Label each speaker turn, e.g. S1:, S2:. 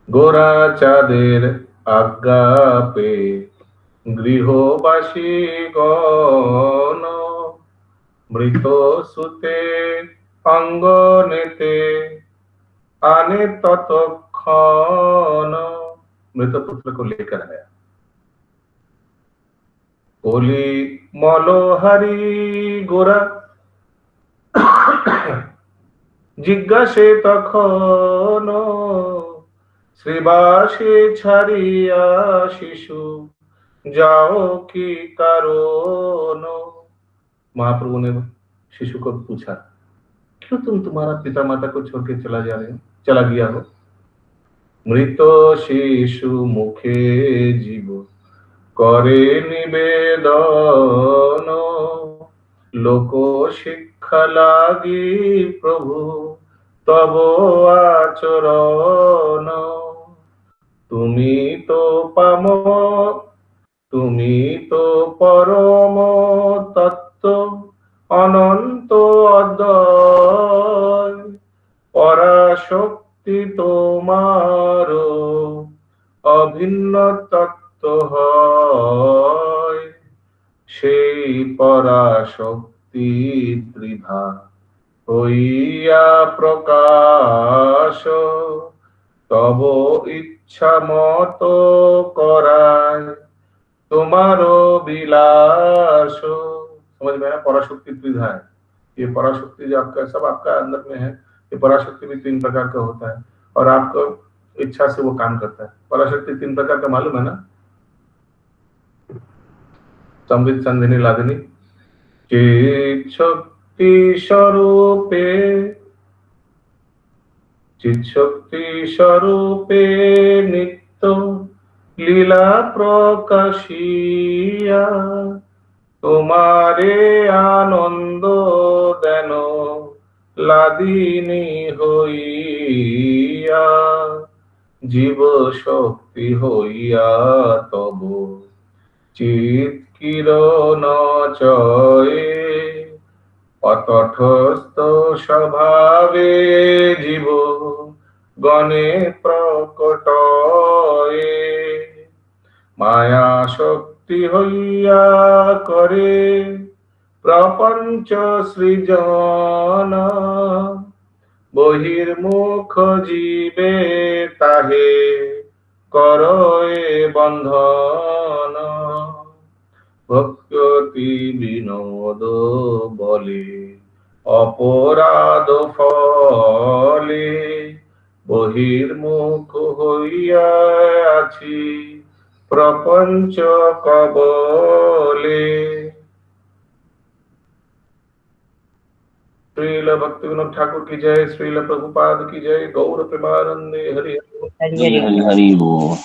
S1: গোরা চাঁদের আজ্ঞা পেয়ে গৃহবাসী গণ মৃত সুতে অঙ্গনেতে आने ततक्षण मृत पुत्र को लेकर आया। कोली मलोहारी गोरा जिज्ञासे तखन श्रीबासे छाड़िया शिशु जाओ की कारण। महाप्रभु ने शिशु को पूछा, क्यों तुम तुम्हारा पिता माता को छोड़ के चला गया हो? मृत शिशु मुखे जीव करे निवेदन लोक शिक्षा লাগি प्रभु तब आचरण। তুমি তো পাম তুমি তো পরম তত্ত্ব অনন্ত অদ্বয় পরাশক্তি তোমার অভিন্ন তত্ত্ব হয়। সেই পরাশক্তি ত্রিধা হইয়া প্রকাশ তব ইচ্ছা মত कराय तुम्हारो विलास। समझ में आया? पराशक्ति त्रिधा है। ये पराशक्ति जो आपका सब आपका अंदर में है, ये पराशक्ति भी 3 प्रकार का होता है और आपको इच्छा से वो काम करता है। पराशक्ति 3 प्रकार का मालूम है ना? संवित संधिनी लादिनी चित शक्ति स्वरूपे नित्य लीला प्रकाशिया तुम्हारे आनंद देन लादिनी হইয়া জীব শক্তি হইয়া তব চিত কিরণ চয়ে অতঠস্থ স্বভাবে জীব গণে প্রকটয়ে মায়া শক্তি হইয়া করে প্রপঞ্চ সৃজন বহির্মুখ জীবে তাহে করয়ে বন্ধন ভক্তি বিনোদ বলে অপরাধ ফলে বহির্মুখ হইয়া আছি प्रपंच कबले। श्रील भक्ति विनोद ठाकुर की जय, श्रील प्रभुपाद की जय, गौर प्रेमानंदे हरि
S2: हरि हरि बोल।